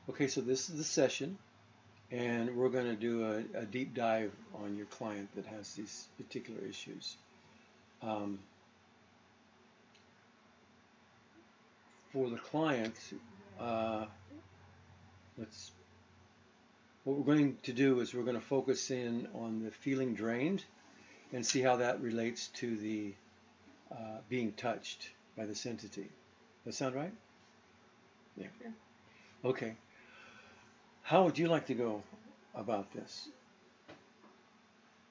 Okay, so this is the session, and we're going to do a deep dive on your client that has these particular issues. Um, for the client, uh, let's. What we're going to do is we're going to focus in on the feeling drained and see how that relates to the being touched by this entity. That sound right? Yeah. Yeah. Okay. How would you like to go about this?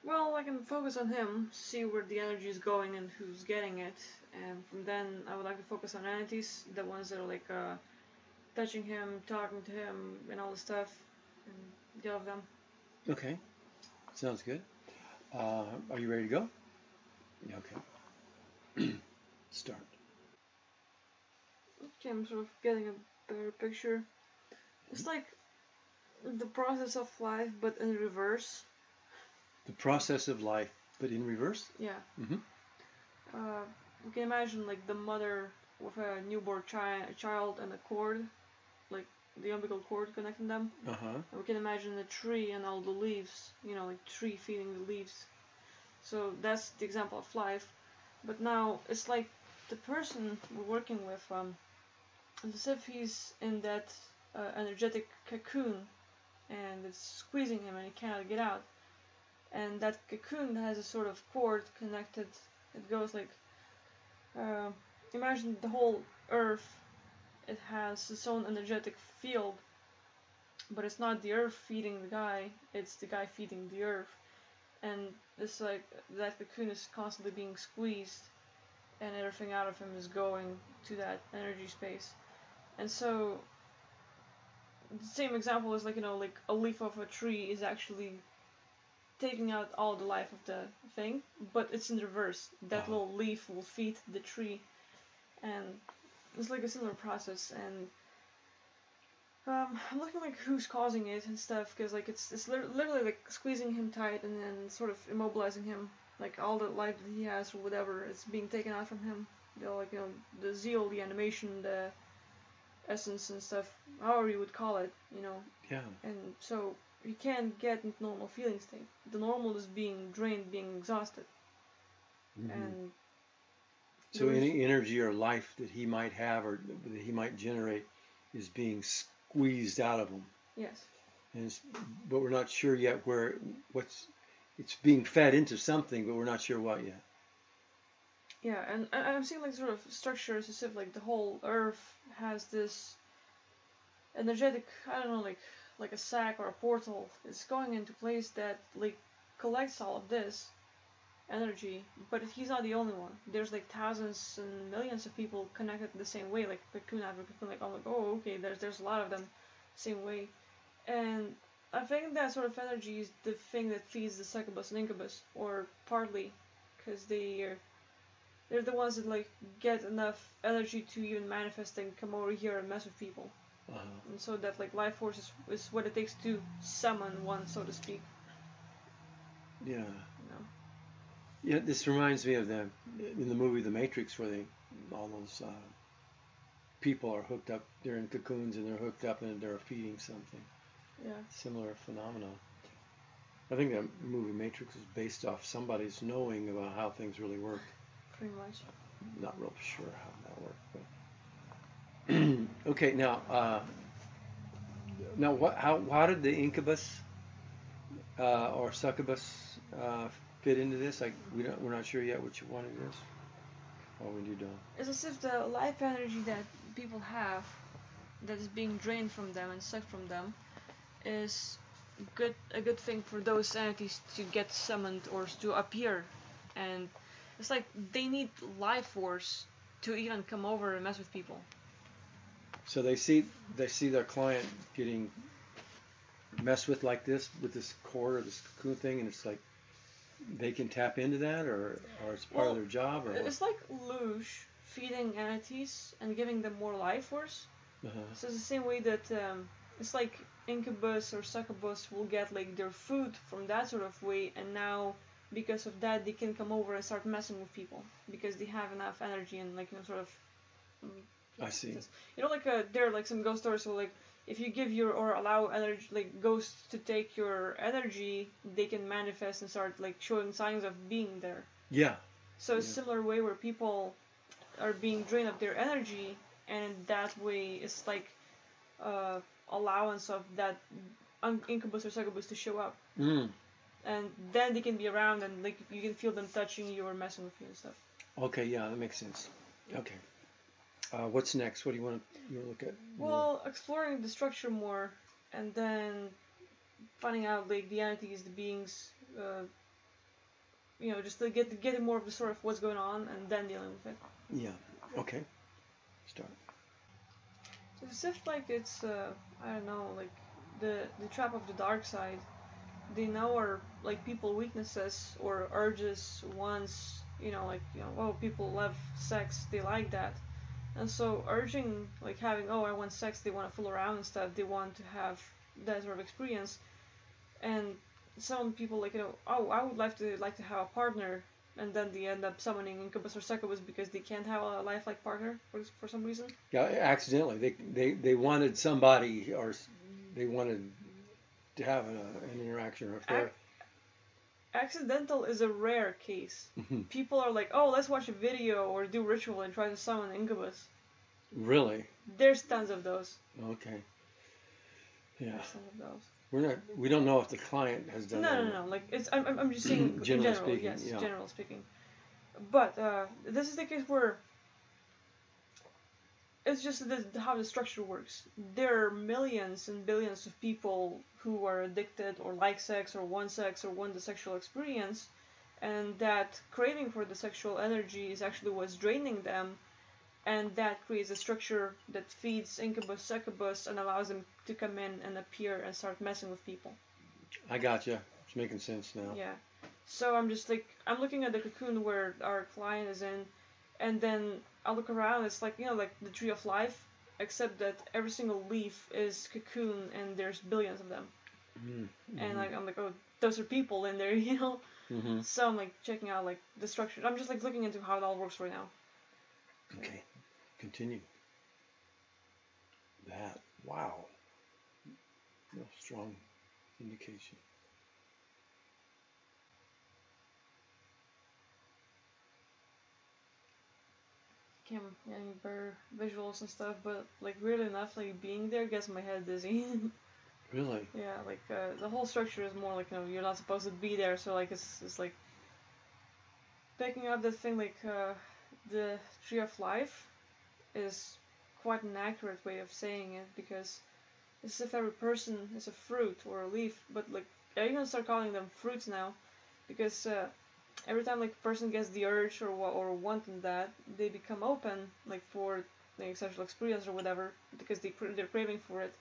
Well, I can focus on him, see where the energy is going and who's getting it, and from then I would like to focus on entities, the ones that are like touching him, talking to him, and all the stuff, and deal with them. Okay. Sounds good. Are you ready to go? Yeah, okay. Start. Okay, I'm sort of getting a better picture. It's like the process of life, but in reverse. The process of life, but in reverse? Yeah. Mm-hmm. You can imagine like the mother with a newborn child and a cord, like the umbilical cord connecting them. Uh-huh. And we can imagine a tree and all the leaves, like tree feeding the leaves. So that's the example of life. But now it's like the person we're working with, as if he's in that energetic cocoon and it's squeezing him and he cannot get out. And that cocoon has a sort of cord connected. It goes like, uh, imagine the whole earth. It has its own energetic field, but it's not the earth feeding the guy, it's the guy feeding the earth. And it's like that cocoon is constantly being squeezed, and everything out of him is going to that energy space. And so the same example is like, like a leaf of a tree is actually taking out all the life of the thing, but it's in reverse. That little leaf will feed the tree, and it's like a similar process. And I'm looking like who's causing it and stuff, because like it's literally like squeezing him tight and then sort of immobilizing him, like all the life that he has or whatever is being taken out from him. Like the zeal, the animation, the essence and stuff, however you would call it, Yeah. And so you can't get into normal feeling state. The normal is being drained, being exhausted, Mm-hmm. and so any energy or life that he might have or that he might generate is being squeezed out of him. Yes. And but we're not sure yet it's being fed into something, but we're not sure what yet. Yeah, and I'm seeing like sort of structures as if like the whole earth has this energetic, I don't know, like a sac or a portal. It's going into place that like collects all of this energy, but he's not the only one. There's like thousands and millions of people connected the same way, like cocoon after cocoon. Like I'm like, oh, okay, there's a lot of them, same way, and I think that sort of energy is the thing that feeds the succubus and incubus, or partly, because they're the ones that like get enough energy to even manifest and come over here and mess with people. And so that like life force is what it takes to summon one, so to speak. Yeah. Yeah, this reminds me of in the movie The Matrix, where all those people are hooked up. They're in cocoons and they're hooked up and they're feeding something. Yeah. Similar phenomenon. I think that movie Matrix is based off somebody's knowing about how things really work. Pretty much. Not real sure how that worked, but okay. Now how did the Incubus or Succubus fit into this? Like we're not sure yet which one it is. Or when you don't. It's as if the life energy that people have, that is being drained from them and sucked from them, is a good thing for those entities to get summoned or to appear. And it's like they need life force to even come over and mess with people. So they see their client getting messed with like this, with this cord or this cocoon thing, and it's like they can tap into that, or it's part of their job, or what? It's like luge feeding entities and giving them more life force. So it's the same way that it's like Incubus or Succubus will get like their food from that sort of way, and now because of that they can come over and start messing with people because they have enough energy and like sort of. I see. Like there are like some ghost stories where like if you give your or allow energy like ghosts to take your energy, they can manifest and start like showing signs of being there. Yeah. So a similar way where people are being drained of their energy, and in that way it's like allowance of that incubus or succubus to show up. And then they can be around and like you can feel them touching you or messing with you and stuff. Okay, yeah, that makes sense. Okay. What's next? What do you want to look at? Well, exploring the structure more, and then finding out like the entities, the beings, just to get more of the sort of what's going on, and then dealing with it. Yeah. Okay. Start. So it's just like it's I don't know, like the trap of the dark side. They know are like people weaknesses or urges, wants, oh, people love sex, they like that. And so urging, like having, oh, I want sex, they want to fool around and stuff, they want to have that sort of experience. And some people oh, I would like to have a partner, and then they end up summoning Incubus or Succubus because they can't have a lifelike partner for some reason. Yeah, accidentally. They wanted somebody, or they wanted to have an interaction or affair. Accidental is a rare case. People are like, oh, let's watch a video or do ritual and try to summon Incubus. Really? There's tons of those. Okay. Yeah. There's tons of those. We don't know if the client has done that. No. Like I'm just saying generally in general. speaking, Yes, yeah. general speaking. But this is the case where it's just how the structure works. There are millions and billions of people who are addicted or like sex or want the sexual experience, and that craving for the sexual energy is actually what's draining them, and that creates a structure that feeds Incubus, Succubus, and allows them to come in and appear and start messing with people. I gotcha. It's making sense now. Yeah. So I'm just like, I'm looking at the cocoon where our client is in, and then I look around, it's like, like the tree of life, except that every single leaf is cocoon and there's billions of them. Mm-hmm. And like, I'm like, oh, those are people in there, Mm-hmm. So I'm like checking out like the structure. I'm just like looking into how it all works right now. Okay. Continue. That. Wow. Real strong indication. Can't any better visuals and stuff, but like weirdly enough, like being there gets my head dizzy. Really? Yeah, like the whole structure is more like you're not supposed to be there, so like it's like picking up the thing like the tree of life is quite an accurate way of saying it, because it's as if every person is a fruit or a leaf, but like I'm gonna start calling them fruits now, because every time like a person gets the urge or wanting that, they become open like for the sexual experience or whatever, because they're craving for it.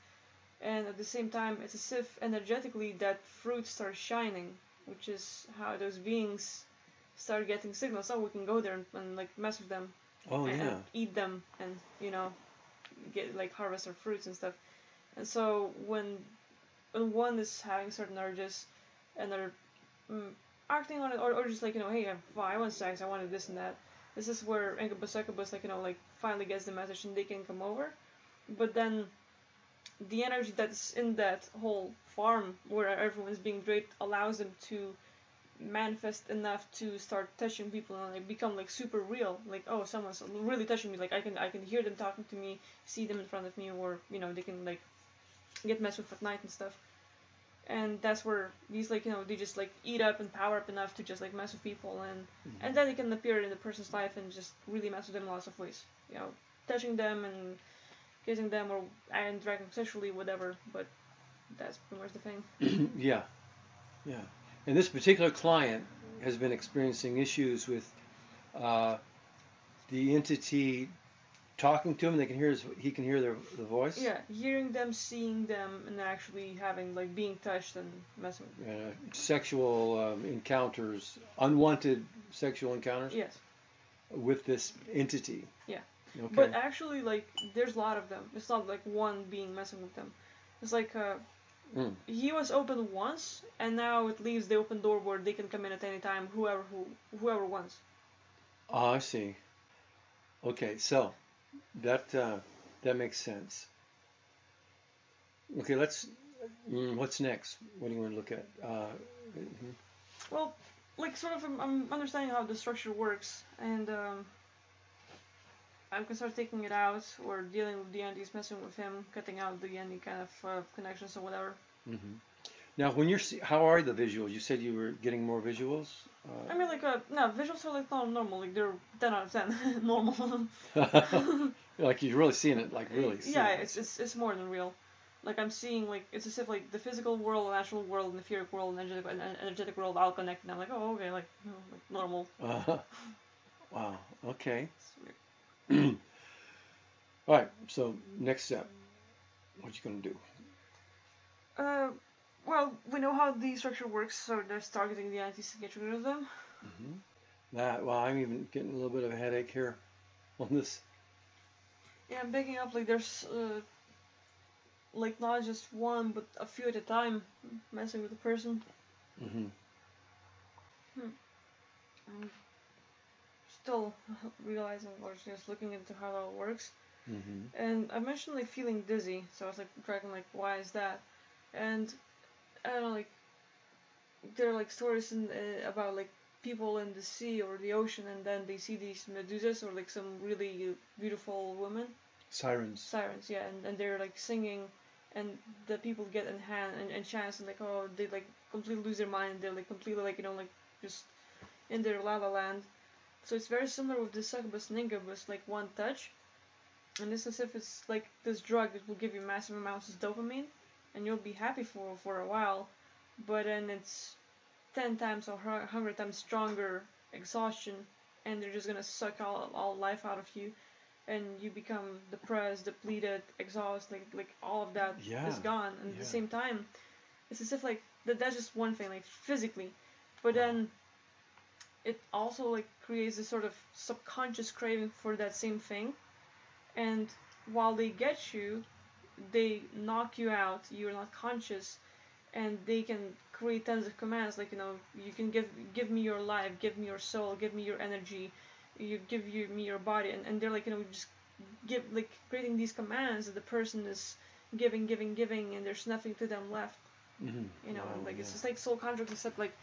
And at the same time, it's as if energetically that fruit starts shining, which is how those beings start getting signals. Oh, we can go there and like mess with them. Oh, and yeah. eat them and get like harvest their fruits and stuff. And so when one is having certain urges and they're acting on it, or just like hey, I want sex, I wanted this and that. This is where Incubus Succubus like finally gets the message and they can come over. But then the energy that's in that whole farm where everyone's being raped allows them to manifest enough to start touching people and like become like super real. Like, oh, someone's really touching me. Like I can hear them talking to me, see them in front of me, or they can like get messed with at night and stuff. And that's where these like they just like eat up and power up enough to just like mess with people, and then they can appear in the person's life and just really mess with them in lots of ways. Touching them and kissing them or interacting sexually, whatever. But that's pretty much the thing. Yeah. And this particular client has been experiencing issues with the entity talking to him. He can hear the voice. Yeah, hearing them, seeing them, and actually having like being touched and messing with them. Sexual encounters, unwanted sexual encounters. Yes. With this entity. Yeah. Okay. But actually, like, there's a lot of them. It's not like one being messing with them. It's like he was open once, and now it leaves the open door where they can come in at any time, whoever wants. Oh, I see. Okay, so that makes sense. Okay, let's. What's next? What do you want to look at? Well, like sort of, I'm understanding how the structure works, and I can start taking it out or dealing with the entities, messing with him, cutting out the any kind of connections or whatever. Mm-hmm. Now, when you're, how are the visuals? You said you were getting more visuals. I mean, like, no, visuals are like not normal. Like they're 10 out of 10 normal. Like you're really seeing it, like really. Yeah, it's more than real. Like I'm seeing, like it's as if like the physical world, the natural world, and the etheric world, and energetic world all connect. And I'm like, oh, okay, like, you know, like normal. Wow. Okay. It's weird. All right. So next step, what you gonna do? Well, we know how the structure works, so there's targeting the entities to get rid of them. Well, I'm even getting a little bit of a headache here on this. Yeah, I'm picking up like there's like not just one, but a few at a time, messing with the person. Mm-hmm. I'm still realizing or just looking into how it all works. Mm-hmm. And I mentioned like feeling dizzy, so I was like tracking like why is that? And I don't know, like there are like stories about like people in the sea or the ocean, and then they see these medusas or like some really beautiful women. Sirens. Sirens, yeah, and they're like singing, and the people get in hand and chance, and like oh they like completely lose their mind, and they're like completely like like just in their la la land. So it's very similar with the Succubus and Incubus, like one touch, and it's as if it's like this drug that will give you massive amounts of dopamine, and you'll be happy for a while, but then it's 10 times or 100 times stronger exhaustion, and they're just gonna suck all life out of you, and you become depressed, depleted, exhausted, like all of that is gone, and at the same time, it's as if like that's just one thing, like physically, but then it also like creates this sort of subconscious craving for that same thing, and while they get you, they knock you out, you're not conscious, and they can create tons of commands like you can give me your life, give me your soul, give me your energy, you give me your body, and they're like just give like creating these commands that the person is giving, and there's nothing to them left. Like it's just like soul contracts, except like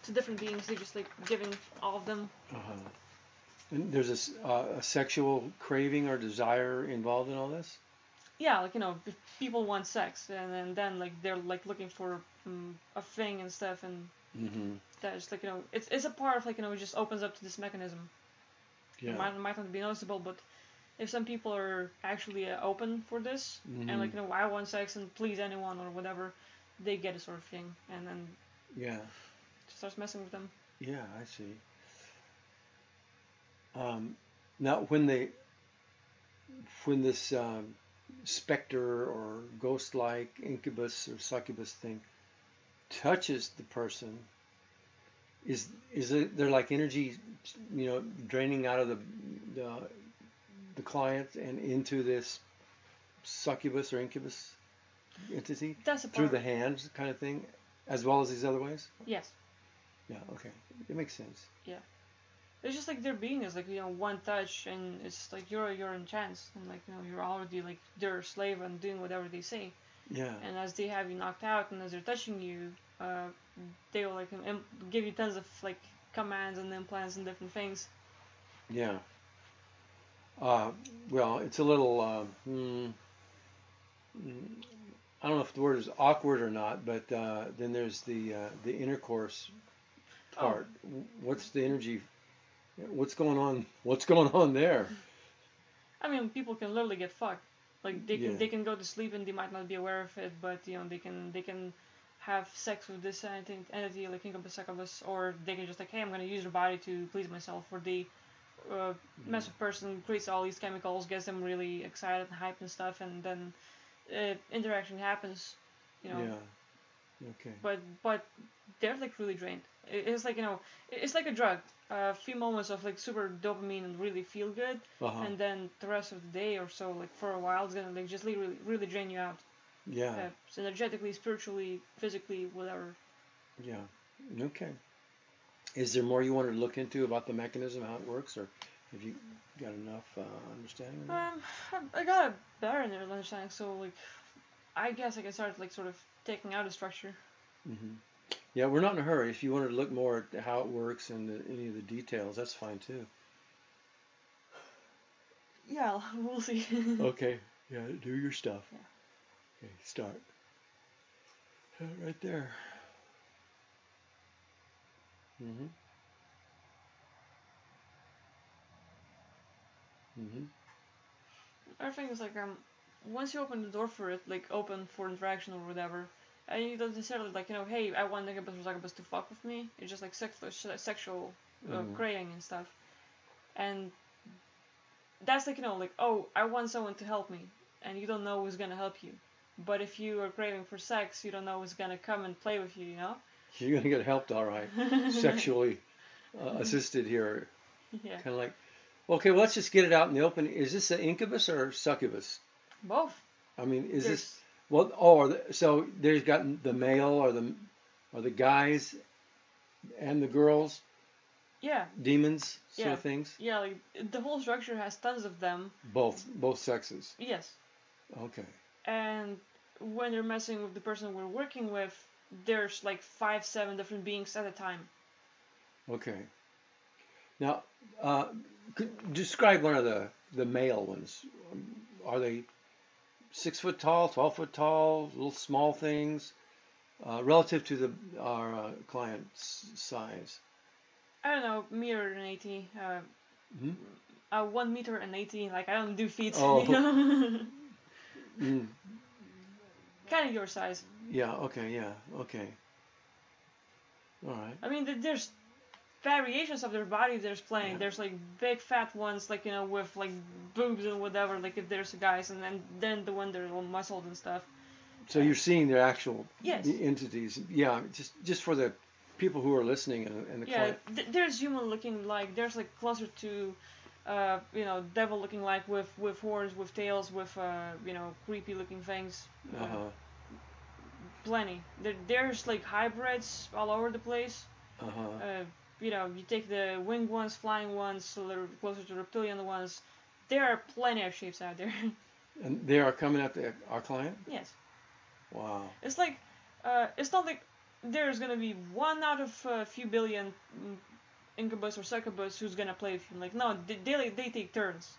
to different beings, they're just like giving all of them. And there's a sexual craving or desire involved in all this? Yeah, like if people want sex, and then like they're like looking for a thing and stuff, and that's like it's a part of like it just opens up to this mechanism. It might not be noticeable, but if some people are actually open for this, and like I want sex and please anyone or whatever, they get a sort of thing, and then it starts messing with them. Yeah, I see. Now, when this specter or ghost-like incubus or succubus thing touches the person, is there like energy, draining out of the client and into this succubus or incubus entity through the hands, kind of thing, as well as these other ways? Yes. Yeah. Okay. It makes sense. Yeah. It's just like their being is like one touch, and it's like you're in chance, and like you're already like their slave and doing whatever they say. Yeah. And as they have you knocked out, and as they're touching you, they will like give you tons of like commands and implants and different things. Yeah. Well, it's a little. I don't know if the word is awkward or not, but then there's the intercourse part. What's the energy? What's going on? What's going on there? I mean, people can literally get fucked. Like they can go to sleep and they might not be aware of it, but they can have sex with this entity like Incubus, Succubus, or they can just like, hey, I'm gonna use their body to please myself. Or the massive person creates all these chemicals, gets them really excited and hyped and stuff, and then interaction happens. Yeah. Okay. But they're like really drained. It's like it's like a drug. A few moments of like super dopamine and really feel good, and then the rest of the day or so, like for a while, it's gonna like just really drain you out. Yeah. So energetically, spiritually, physically, whatever. Yeah. Okay. Is there more you wanted to look into about the mechanism, how it works, or have you got enough understanding of it? I got a better understanding. So like, I guess I can start like sort of taking out the structure. Hmm. Yeah, we're not in a hurry. If you want to look more at how it works and any of the details, that's fine too. Yeah, we'll see. Okay. Yeah, do your stuff. Yeah. Okay, start. Right there. Mm-hmm. Mm-hmm. Other thing is like once you open the door for it, like open for interaction or whatever, and you don't necessarily like hey, I want Incubus or Succubus to fuck with me. It's just like sexual Mm-hmm. craving and stuff, and that's like like oh, I want someone to help me, and you don't know who's gonna help you. But if you are craving for sex, you don't know who's gonna come and play with you, you know? You're gonna get helped, all right. Sexually assisted here. Yeah. Kind of like, okay, well, let's just get it out in the open. Is this an incubus or succubus? Both. I mean, is There's, this well? Oh, so there's got the male or the guys and the girls, yeah. demons, sort Yeah. of things. Yeah, like the whole structure has tons of them. Both sexes. Yes. Okay. And when you're messing with the person we're working with, there's like 5-7 different beings at a time. Okay. Now, describe one of the male ones. Are they 6 foot tall, 12 foot tall, little small things, relative to our client's size? I don't know, meter and 80. Hmm? 1 meter and 80. Like I don't do feet. Oh. You know? Mm. Kind of your size. Yeah. Okay. Yeah. Okay. All right. I mean, there's variations of their body. There's plenty. Yeah. There's like big fat ones, like with like boobs and whatever. Like if there's guys, and then the one that are all muscled and stuff. So you're seeing their actual Yes. entities. Yeah. Just for the people who are listening and the Yeah, client. there's human looking like. There's like closer to, devil looking like with horns, with tails, with creepy looking things. Uh-huh. Plenty. There's like hybrids all over the place. Uh-huh. You take the winged ones, flying ones, a little closer to reptilian ones. There are plenty of shapes out there. And they are coming at our client? Yes. Wow. It's like, it's not like there's gonna be one out of a few billion Incubus or Succubus who's gonna play with you. Like, no, they take turns.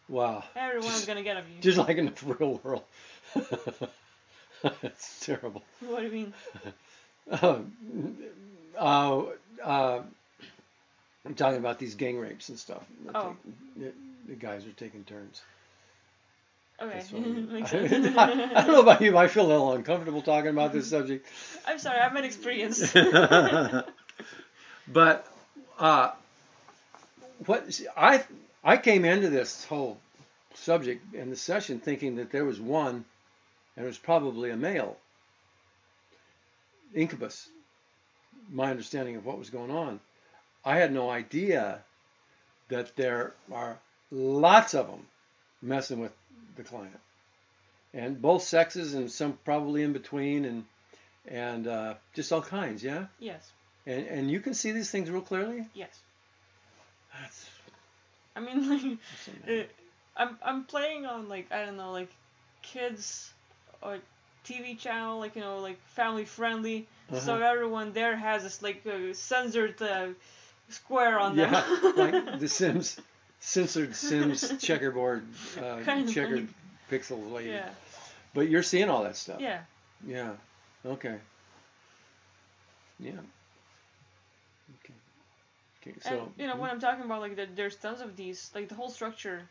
Wow. Everyone's gonna get of you. Just like in the real world. That's terrible. What do you mean? I'm talking about these gang rapes and stuff. Oh. The guys are taking turns. Okay. That's what I mean. Makes I sense. don't know about you, but I feel a little uncomfortable talking about this subject. I'm sorry, I'm inexperienced. But I came into this whole subject and the session thinking that there was one, and it was probably a male incubus. My understanding of what was going on, I had no idea that there are lots of them messing with the client, and both sexes, and some probably in between, and just all kinds. Yeah. Yes. And you can see these things real clearly. Yes. That's. I mean, like, I'm playing on like I don't know, like kids or TV channel, like like family friendly. So everyone there has this like censored square on them. Yeah, like the Sims, censored Sims checkerboard, checkered pixels. Like, Yeah. But you're seeing all that stuff. Yeah. Yeah. Okay. Yeah. Okay. Okay. So. And when I'm talking about like there's tons of these, like the whole structure,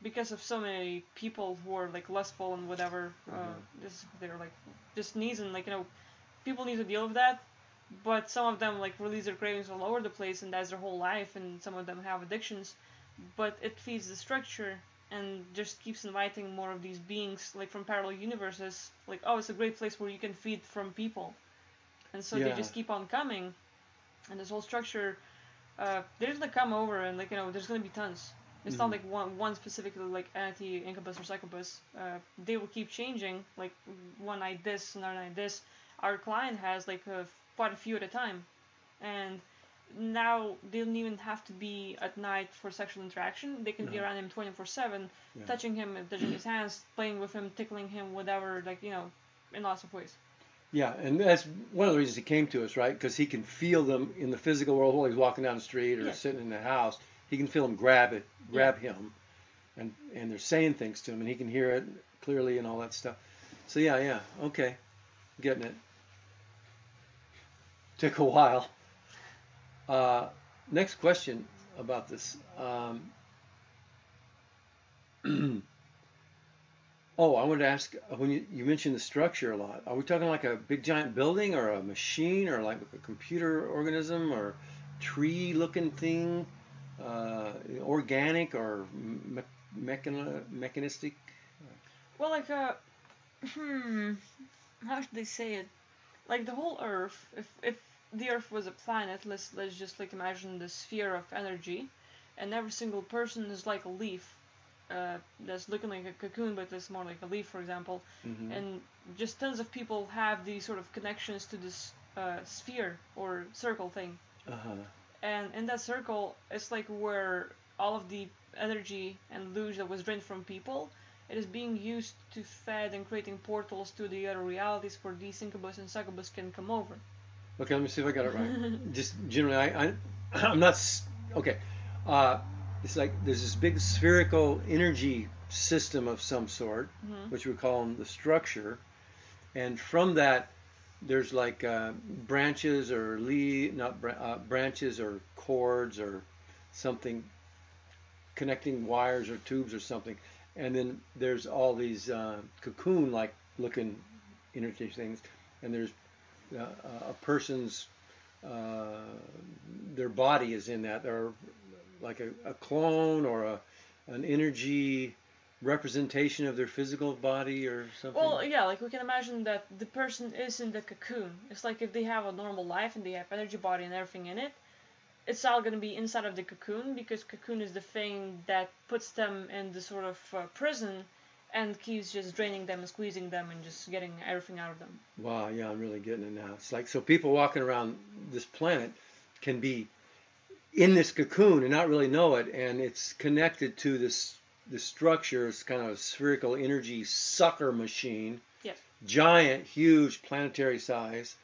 because of so many people who are like lustful and whatever, they're like just needs, and like people need to deal with that. But some of them like release their cravings all over the place, and that's their whole life. And some of them have addictions, but it feeds the structure and just keeps inviting more of these beings like from parallel universes. Like, oh, it's a great place where you can feed from people, and so they just keep on coming, and this whole structure. They're gonna come over, and like there's gonna be tons. It's not like one specifically like entity, Incubus or Succubus. They will keep changing. Like one night this, another night this. Our client has like quite a few at a time, and now they don't even have to be at night for sexual interaction. They can be around him 24/7, touching him, touching his hands, playing with him, tickling him, whatever, like, in lots of ways. Yeah, and that's one of the reasons he came to us, right? Because he can feel them in the physical world while he's walking down the street or sitting in the house. He can feel them grab him, and they're saying things to him, and he can hear it clearly and all that stuff. So yeah, okay, getting it. Took a while. Next question about this. Oh, I wanted to ask, when you mentioned the structure a lot, are we talking like a big giant building or a machine or like a computer organism or tree-looking thing, organic or mechanistic? Well, like, how should they say it? Like the whole Earth, if the Earth was a planet, let's just like imagine the sphere of energy, and every single person is like a leaf. That's looking like a cocoon, but it's more like a leaf, for example. And just tons of people have these sort of connections to this sphere or circle thing. And in that circle, it's like where all of the energy and luge that was drained from people, it is being used to fed and creating portals to the other realities where these Incubus and Succubus can come over. Okay, let me see if I got it right. Just generally, I'm not okay. It's like there's this big spherical energy system of some sort, which we call the structure, and from that there's like branches or branches or cords or something connecting wires or tubes or something, and then there's all these cocoon-like looking energy things, and there's a person's their body is in that, or like a clone or an energy representation of their physical body or something? Well, yeah, like we can imagine that the person is in the cocoon. It's like if they have a normal life and they have energy body and everything in it, it's all going to be inside of the cocoon, because cocoon is the thing that puts them in the sort of prison and keeps just draining them and squeezing them and just getting everything out of them. Wow, yeah, I'm really getting it now. It's like, so people walking around this planet can be in this cocoon and not really know it, and it's connected to this structure. It's kind of a spherical energy sucker machine. Yes. Giant, huge, planetary size,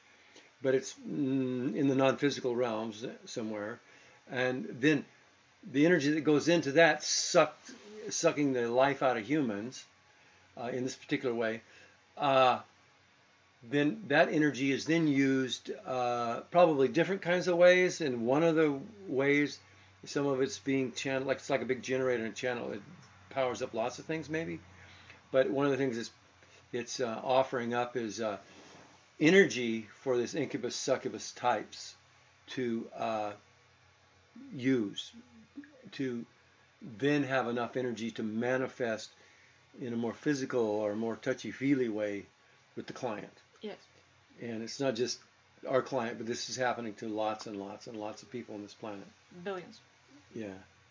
but it's in the non-physical realms somewhere. And then the energy that goes into that sucking the life out of humans in this particular way, then that energy is then used probably different kinds of ways. And one of the ways, some of it's being channeled, like it's like a big generator and channel. It powers up lots of things maybe. But one of the things it's offering up is energy for this Incubus, Succubus types to use, to then have enough energy to manifest in a more physical or more touchy-feely way with the client. Yes. And it's not just our client, but this is happening to lots and lots and lots of people on this planet. Billions. Yeah.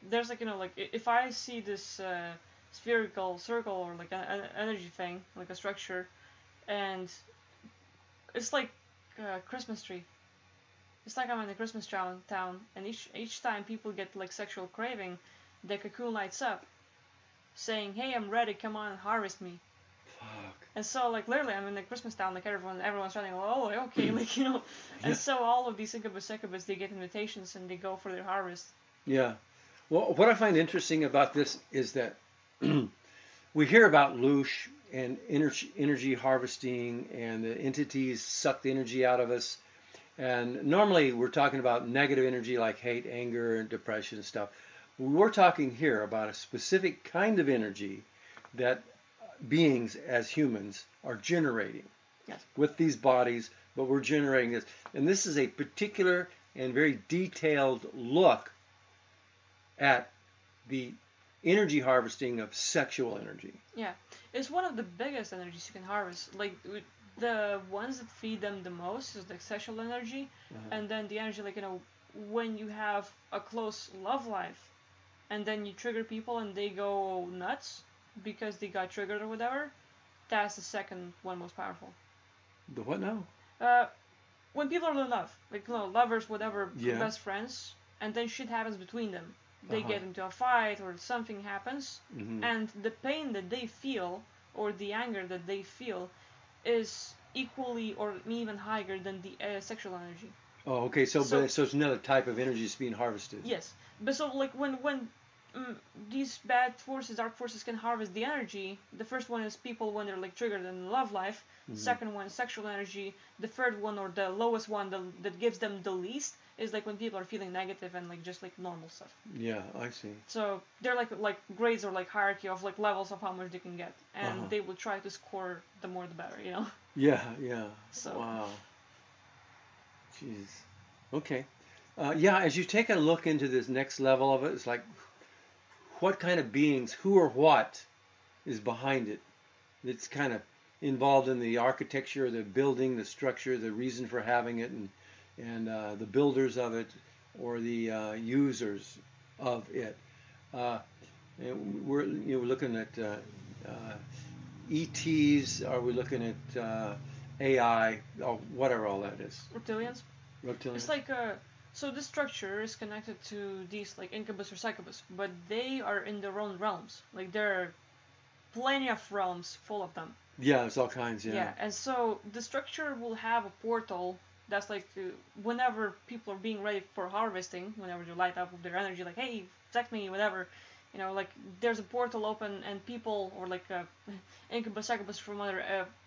There's like, like if I see this spherical circle or like an energy thing, like a structure, and it's like a Christmas tree. It's like I'm in a Christmas town, and each time people get like sexual craving, the cocoon lights up, saying, "Hey, I'm ready. Come on and harvest me." Fuck. And so, like, literally, I'm in the Christmas town, like, everyone's running, oh, okay, like, and so all of these Incubus, Succubus, they get invitations and they go for their harvest. Yeah. Well, what I find interesting about this is that we hear about loosh and energy harvesting, and the entities suck the energy out of us. And normally we're talking about negative energy like hate, anger, and depression and stuff. We're talking here about a specific kind of energy that beings as humans are generating. Yes. With these bodies, but we're generating this. And this is a particular and very detailed look at the energy harvesting of sexual energy. Yeah, it's one of the biggest energies you can harvest. Like, the ones that feed them the most is like sexual energy, and then the energy, like, when you have a close love life, and then you trigger people and they go nuts because they got triggered or whatever, that's the second one most powerful. The what now? when people are in love, like lovers, whatever, Yeah. best friends, and then shit happens between them. They Uh-huh. get into a fight or something happens, Mm-hmm. and the pain that they feel or the anger that they feel is equally or even higher than the sexual energy. Oh, okay. So, So- so it's another type of energy that's being harvested. Yes, but so like when these bad forces, dark forces can harvest the energy. The first one is people when they're like triggered in love life. Mhm. Second one is sexual energy. The third one or the lowest one that gives them the least is like when people are feeling negative and like just like normal stuff. Yeah, I see. So they're like grades or like hierarchy of like levels of how much they can get, and Uh-huh. they will try to score the more the better, you know. Yeah, yeah. So- Wow. Jeez. Okay. Yeah, as you take a look into this next level of it, it's like, what kind of beings, who or what is behind it? It's kind of involved in the architecture, the building, the structure, the reason for having it, and the builders of it, or the users of it. And we're looking at ETs. Are we looking at AI? Or whatever all that is. Reptilians. Reptilian. It's like so this structure is connected to these like Incubus or Succubus, but they are in their own realms. Like there are plenty of realms full of them. Yeah, it's all kinds. Yeah. And so the structure will have a portal that's like whenever people are being ready for harvesting, whenever they light up with their energy, like hey, protect me, whatever. You know, like there's a portal open and people or like Incubus, Succubus from other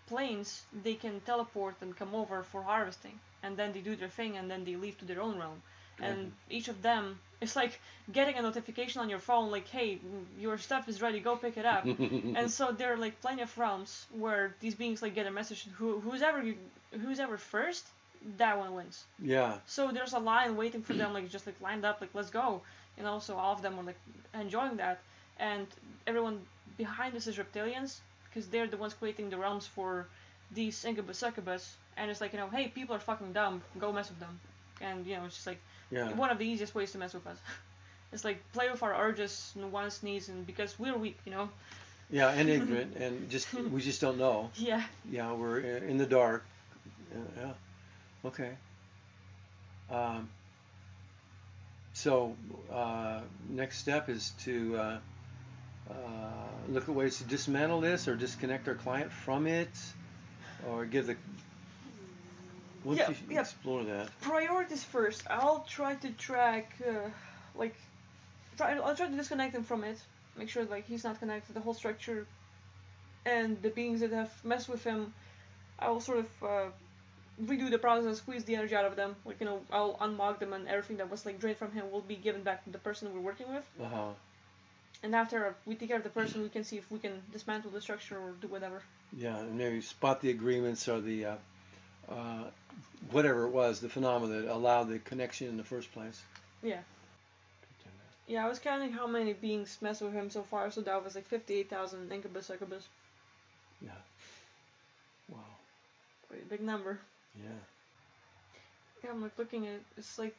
planes, they can teleport and come over for harvesting, and then they do their thing and then they leave to their own realm. And each of them, it's like getting a notification on your phone, like, hey, your stuff is ready, go pick it up. And so there are like plenty of realms where these beings like get a message, who's ever first, that one wins. Yeah. So there's a line waiting for them, like just like lined up, like let's go. You know, so all of them are like enjoying that, and everyone behind this is reptilians, because they're the ones creating the realms for these Incubus, Succubus, and it's like, you know, hey, people are fucking dumb, go mess with them. And you know, it's just like one of the easiest ways to mess with us. It's like play with our urges and wants, needs, and because we're weak, you know. Yeah, and ignorant, and we just don't know. Yeah. Yeah, we're in the dark. Yeah. Okay. So next step is to look at ways to dismantle this, or disconnect our client from it, or give the. Once you explore that. Priorities first. I'll try to track, I'll try to disconnect him from it. Make sure like he's not connected to the whole structure, and the beings that have messed with him, I will sort of redo the process and squeeze the energy out of them. Like, you know, I'll unlock them, and everything that was like drained from him will be given back to the person we're working with. Uh-huh. And after we take care of the person, we can see if we can dismantle the structure or do whatever. Yeah, and maybe spot the agreements or the whatever it was, the phenomena that allowed the connection in the first place. Yeah. Yeah, I was counting how many beings mess with him so far, so that was like 58,000 Incubus, Succubus. Yeah. Wow. Quite a big number. Yeah. Yeah, I'm like looking at it, it's like,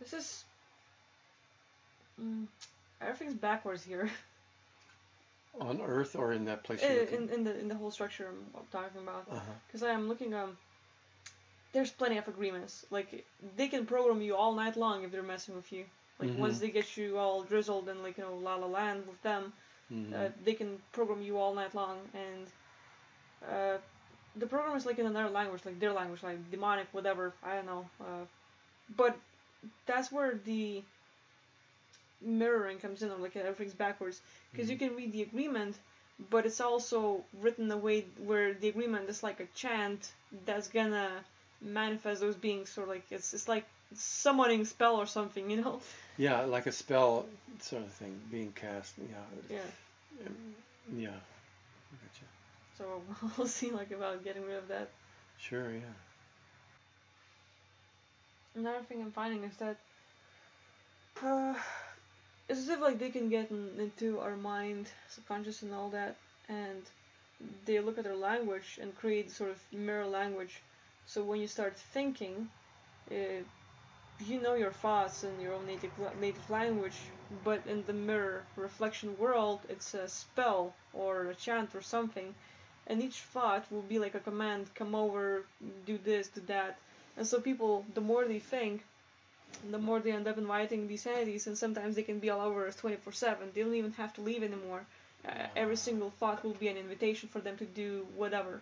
this is, everything's backwards here. On Earth or in that place? In the whole structure I'm talking about. Because I'm looking, there's plenty of agreements. Like, they can program you all night long if they're messing with you. Like, once they get you all drizzled and, like, you know, la la land with them, they can program you all night long. And the program is, like, in another language, like their language, like demonic, whatever, I don't know. But that's where the mirroring comes in, or, like, everything's backwards. Because you can read the agreement, but it's also written in a way where the agreement is like a chant that's gonna manifest those beings, or like it's like summoning spell or something, you know? Yeah, like a spell sort of thing being cast. Yeah. Yeah. Gotcha. So we'll see, like, about getting rid of that. Sure. Yeah. Another thing I'm finding is that it's as if like they can get into our mind, subconscious and all that, and they look at our language and create sort of mirror language. So when you start thinking, you know your thoughts in your own native language, but in the mirror reflection world, it's a spell or a chant or something, and each thought will be like a command: come over, do this, do that. And so people, the more they think, the more they end up inviting these entities, and sometimes they can be all over us 24/7. They don't even have to leave anymore. Every single thought will be an invitation for them to do whatever.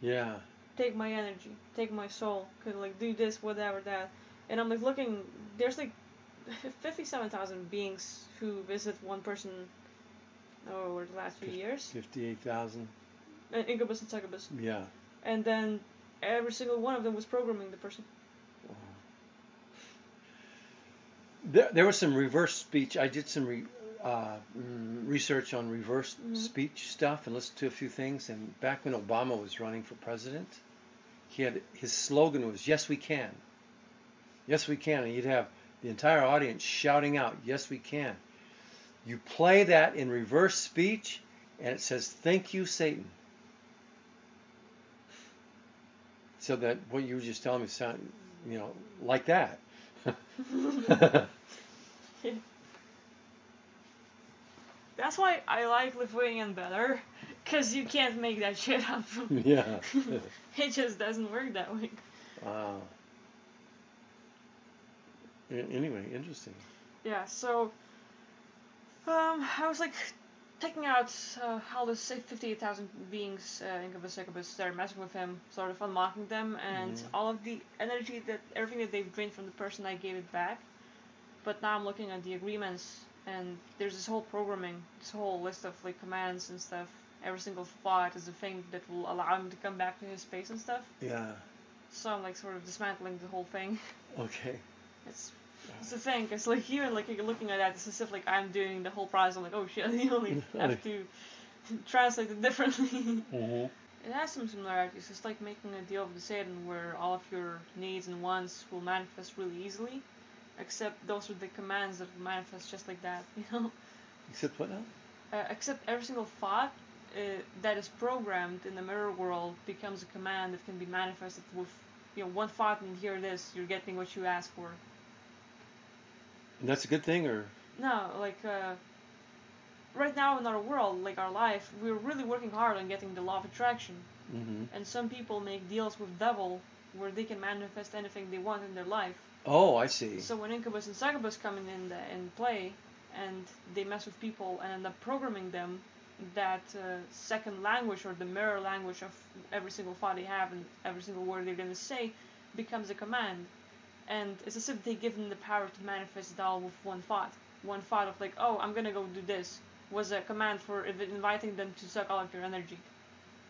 Yeah. Take my energy, take my soul, could like do this, whatever, that. And I'm like looking, there's like 57,000 beings who visit one person over the last few years. 58,000. Incubus and Succubus. Yeah. And then every single one of them was programming the person. There was some reverse speech. I did some research on reverse speech stuff and listened to a few things. And back when Obama was running for president, his slogan was "Yes, we can." Yes, we can. And you'd have the entire audience shouting out, "Yes, we can." You play that in reverse speech, and it says, "Thank you, Satan." So that what you were just telling me sound, like that. That's why I like Lithuanian better, because you can't make that shit up. Yeah. It just doesn't work that way. Wow. Anyway, interesting. Yeah, so I was like taking out all the 58,000 beings, Incubus, Succubus, that are messing with him, sort of unlocking them, and all of the energy, everything that they've drained from the person, I gave it back. But now I'm looking at the agreements, and there's this whole programming, this whole list of like commands and stuff. Every single thought is a thing that will allow him to come back to his space and stuff. Yeah. So I'm like sort of dismantling the whole thing. Okay. It's the thing, because like even like you're looking at that, it's as if like I'm doing the whole process. I'm like, oh shit, you only have to translate it differently. It has some similarities. It's like making a deal with the Satan, where all of your needs and wants will manifest really easily, except those are the commands that will manifest just like that, Except what now? Except every single thought that is programmed in the mirror world becomes a command that can be manifested with, one thought, and here it is. You're getting what you asked for. And that's a good thing, or? No, like right now in our world, like our life, we're really working hard on getting the law of attraction. And some people make deals with devil where they can manifest anything they want in their life. Oh, I see. So when Incubus and Succubus come in play, and they mess with people and end up programming them, that second language, or the mirror language of every single thought they have and every single word they're going to say, becomes a command. And it's as if they give them the power to manifest it all with one thought. One thought of like, oh, I'm gonna go do this, was a command for inviting them to suck all of your energy.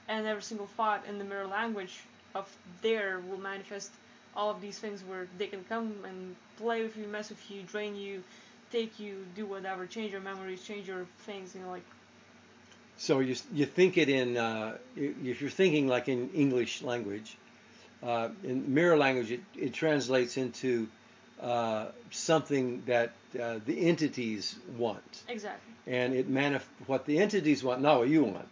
And every single thought in the mirror language of there will manifest all of these things where they can come and play with you, mess with you, drain you, take you, do whatever, change your memories, change your things, like. So you think it in, if you're thinking like in English language, in mirror language, it translates into something that the entities want. Exactly. And what the entities want, not what you want,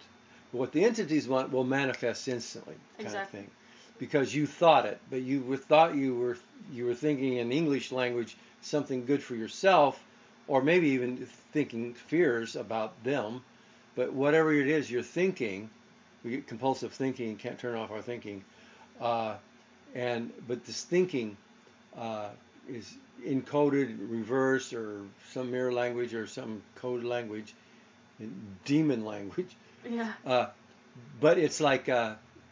but what the entities want will manifest instantly, kind of thing, because you thought it, but you were thinking in English language something good for yourself, or maybe even thinking fears about them. But whatever it is you're thinking, we get compulsive thinking and can't turn off our thinking. But this thinking is encoded, reversed, or some mirror language, or some code language, demon language. Yeah. But it's like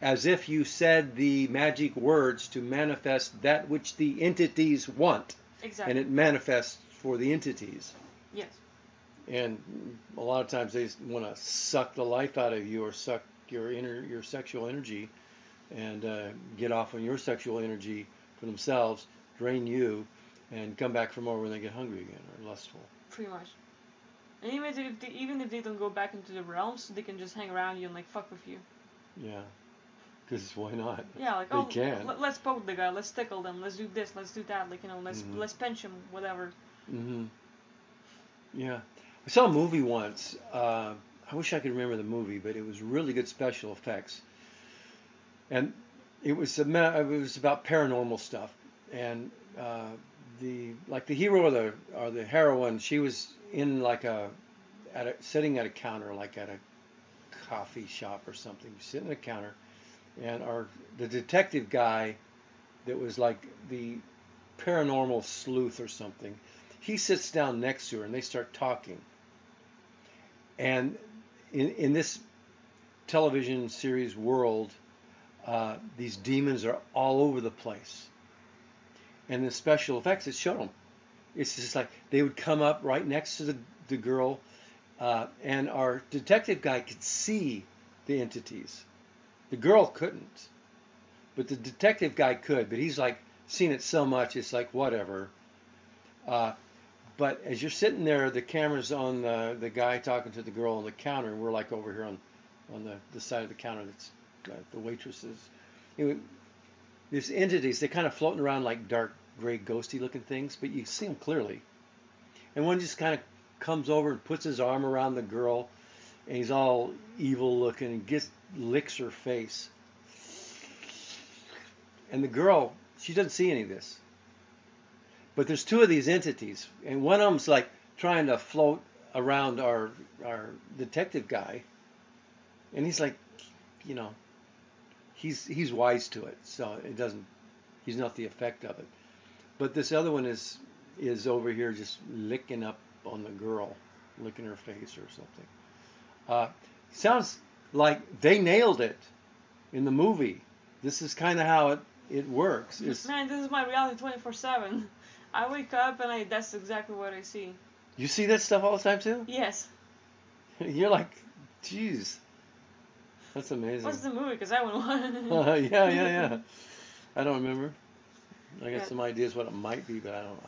as if you said the magic words to manifest that which the entities want. Exactly. And it manifests for the entities. Yes. And a lot of times they want to suck the life out of you, or suck your sexual energy, and get off on your sexual energy for themselves, drain you, and come back for more when they get hungry again or lustful. Pretty much. And even if they don't go back into the realms, they can just hang around you and like fuck with you. Yeah. Because why not? Yeah, like they can. Let's poke the guy, let's tickle them, let's do this, let's do that, like let's pinch him, whatever. Yeah. I saw a movie once. I wish I could remember the movie, but it was really good special effects, and it was about paranormal stuff. And the hero or the heroine, she was in like sitting at a counter, like at a coffee shop or something, sitting at a counter, and the detective guy that was like the paranormal sleuth or something. He sits down next to her and they start talking. And in this television series world, these demons are all over the place. And the special effects, it showed them. It's just like they would come up right next to the girl, and our detective guy could see the entities. The girl couldn't, but the detective guy could. But he's like seen it so much, it's like whatever. But as you're sitting there, the camera's on the guy talking to the girl on the counter, and we're like over here on the side of the counter that's the waitresses. Anyway, these entities, they're kind of floating around like dark, gray, ghosty looking things, but you see them clearly. And one just kind of comes over and puts his arm around the girl, and he's all evil looking and licks her face. And the girl, she doesn't see any of this. But there's two of these entities, and one of them's like trying to float around our detective guy, and he's like, you know, he's wise to it, so it doesn't. He's not the effect of it. But this other one is over here just licking up on the girl, licking her face or something. Sounds like they nailed it in the movie. This is kind of how it works. Man, this is my reality 24/7. I wake up and that's exactly what I see. You see that stuff all the time too? Yes. You're like, geez, that's amazing. What's the movie? Because I wouldn't want. Yeah. I don't remember. I got some ideas what it might be, but I don't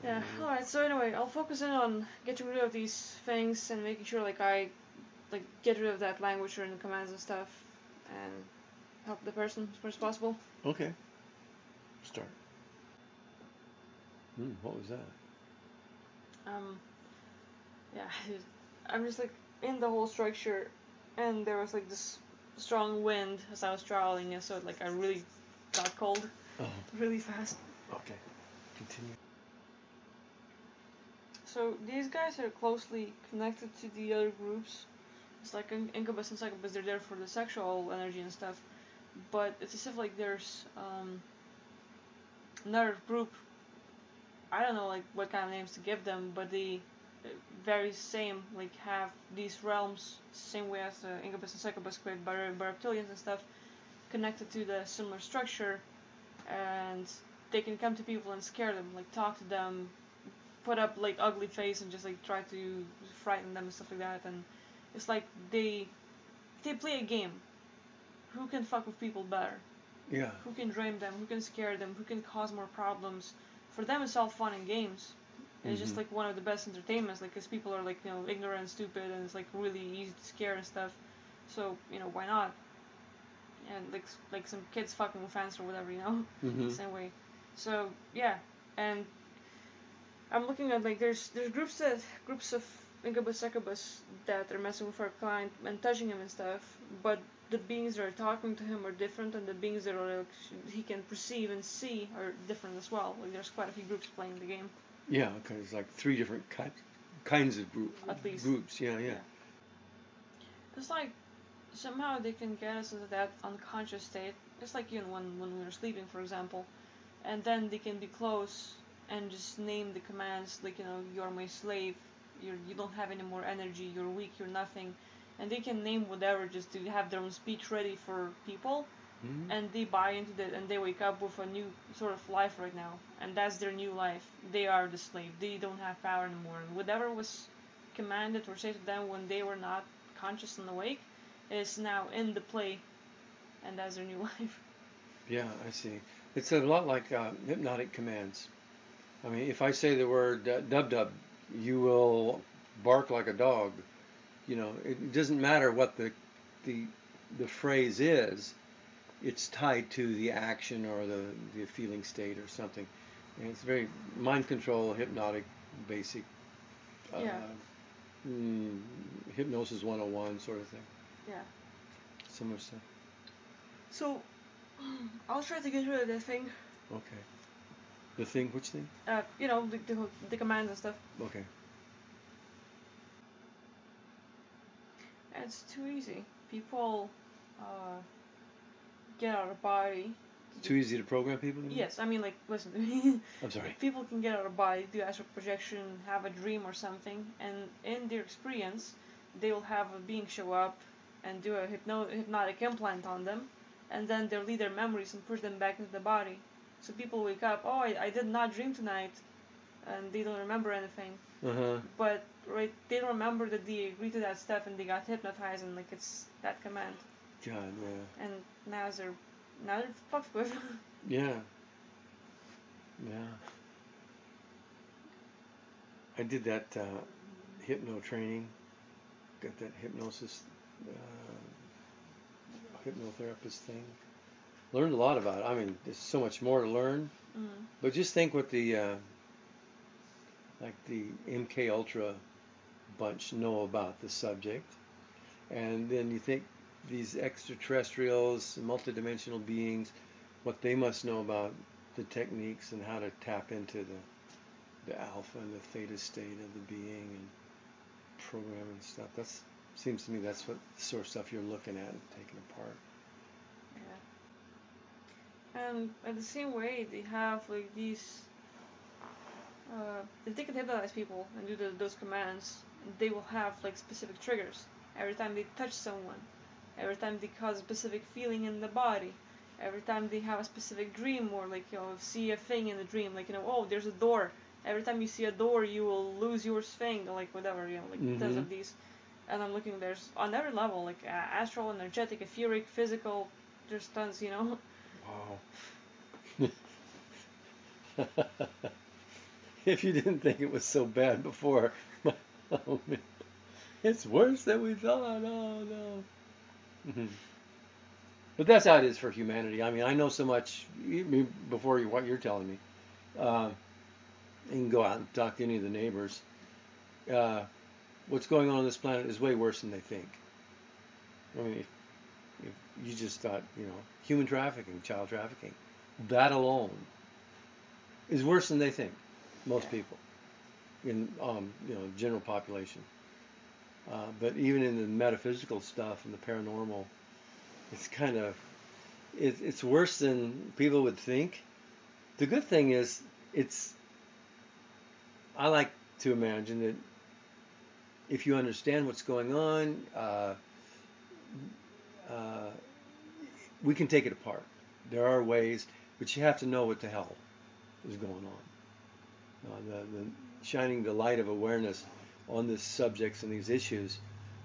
Yeah. remember. All right. So anyway, I'll focus in on getting rid of these things and making sure I get rid of that language or in the commands and stuff, and help the person as much as possible. Okay. Start. What was that? Yeah, I'm just in the whole structure, and there was this strong wind as I was traveling, and so I really got cold really fast. Okay, continue. So these guys are closely connected to the other groups. It's like Incubus and Succubus, they're there for the sexual energy and stuff, but it's as if there's another group. I don't know what kind of names to give them, but the very same have these realms same way as the Incubus and Succubus created by reptilians and stuff, connected to the similar structure, and they can come to people and scare them, talk to them, put up ugly face and just try to frighten them and stuff like that. And it's they play a game. Who can fuck with people better? Yeah. Who can drain them? Who can scare them? Who can cause more problems? For them, it's all fun and games. It's just one of the best entertainments, because people are ignorant and stupid, and it's really easy to scare and stuff. So why not? And some kids fucking with fans or whatever, same way. So yeah, and I'm looking at there's groups of Incubus Succubus that are messing with our client and touching him and stuff, but the beings that are talking to him are different, and the beings that are he can perceive and see are different as well. There's quite a few groups playing the game. Yeah, okay, it's 3 different kinds of At least. groups. Yeah. It's somehow they can get us into that unconscious state. It's when we were sleeping, for example, and then they can be close and just name the commands you're my slave, you don't have any more energy, you're weak, you're nothing, and they can name whatever just to have their own speech ready for people. And they buy into that, and they wake up with a new sort of life right now, and that's their new life. They are the slave. They don't have power anymore, and whatever was commanded or said to them when they were not conscious and awake is now in the play, and that's their new life. Yeah, I see. It's a lot like hypnotic commands. I mean, if I say the word dub, you will bark like a dog. It doesn't matter what the phrase is. It's tied to the action or the feeling state or something. And it's very mind control, hypnotic, basic. Hypnosis 101 sort of thing. Yeah. Similar stuff. So, I'll try to get rid of that thing. Okay. The thing? Which thing? The commands and stuff. Okay. It's too easy. People get out of body It's too easy to program people? Yes, I mean, like, listen to me. I'm sorry. People can get out of body, do astral projection, have a dream or something, and in their experience, they will have a being show up and do a hypnotic implant on them, and then they'll lead their memories and push them back into the body. So people wake up, oh, I did not dream tonight, and they don't remember anything. But right, they don't remember that they agreed to that stuff and they got hypnotized, and like it's that command. God, yeah. And now they're fucked with. Yeah. Yeah. I did that hypno training. Got that hypnosis, hypnotherapist thing. Learned a lot about it. I mean, there's so much more to learn. But just think what the like the MK Ultra bunch know about the subject, and then you think these extraterrestrials, multidimensional beings, what they must know about the techniques and how to tap into the alpha and the theta state of the being and programming stuff. That's seems to me that's what the sort of stuff you're looking at and taking apart. Yeah. And in the same way, they have like these. If they can hypnotize people and do those commands, they will have like specific triggers every time they touch someone, every time they cause a specific feeling in the body, every time they have a specific dream, or like, you know, see a thing in the dream, like, you know, oh, there's a door. Every time you see a door, you will lose your thing, or like whatever, you know, like tons of these. And I'm looking, there's on every level, like astral, energetic, etheric, physical. There's tons, you know. Wow. If you didn't think it was so bad before, oh man, it's worse than we thought. Oh no. But that's how it is for humanity. I mean, I know so much before what you're telling me. You can go out and talk to any of the neighbors. What's going on this planet is way worse than they think. I mean, if you just thought, you know, human trafficking, child trafficking, that alone is worse than they think. Most people in you know, general population, but even in the metaphysical stuff and the paranormal, it's kind of it's worse than people would think. The good thing is I like to imagine that if you understand what's going on, we can take it apart. There are ways, but you have to know what the hell is going on. The shining the light of awareness on these subjects and these issues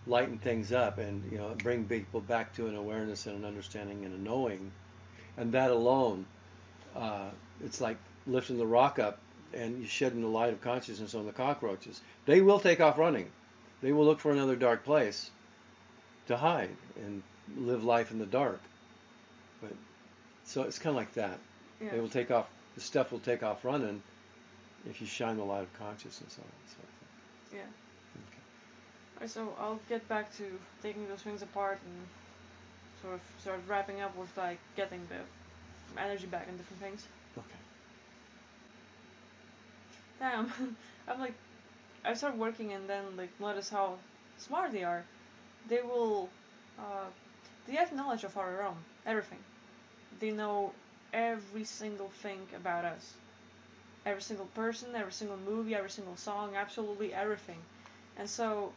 lighten things up, and, you know, bring people back to an awareness and an understanding and a knowing, and that alone, it's like lifting the rock up and you shedding the light of consciousness on the cockroaches. They will take off running. They will look for another dark place to hide and live life in the dark. But so it's kind of like that. Yeah. They will take off. The stuff will take off running if you shine the light of consciousness on it. Sort of thing. Yeah. Okay. Alright, so I'll get back to taking those things apart and sort of start wrapping up with like getting the energy back and different things. Okay. Damn. I'm like, I start working and then like notice how smart they are. They will, they have knowledge of our realm, everything. They know every single thing about us. Every single person, every single movie, every single song, absolutely everything. And so,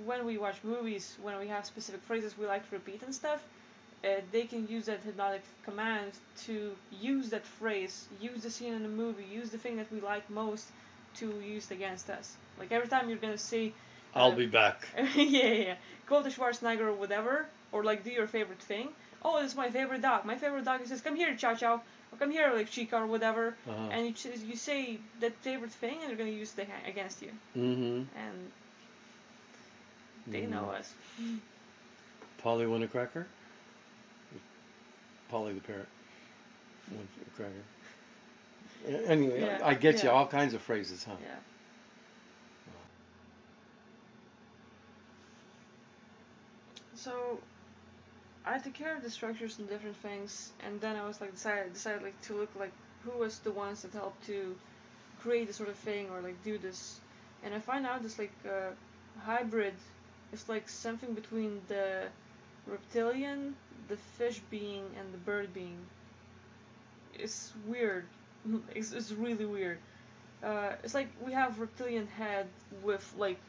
when we watch movies, when we have specific phrases we like to repeat and stuff, they can use that hypnotic command to use that phrase, use the scene in the movie, use the thing that we like most to use it against us. Like every time you're gonna say, I'll be back. yeah. Quote the Schwarzenegger or whatever, or like do your favorite thing. Oh, it's my favorite dog. My favorite dog says, come here, Chow Chow. Or come here, like Chica or whatever. And you say that favorite thing and they're going to use it against you. And they know us. Polly want a cracker? Polly the parrot wants a cracker. Anyway, yeah, I get you all kinds of phrases, huh? Yeah. So I had to carry the structures and different things, and then I was like decided like to look like who was the ones that helped to create this sort of thing or like do this, and I find out this like hybrid is like something between the reptilian, the fish being, and the bird being. it's weird. It's really weird. It's like we have reptilian head with like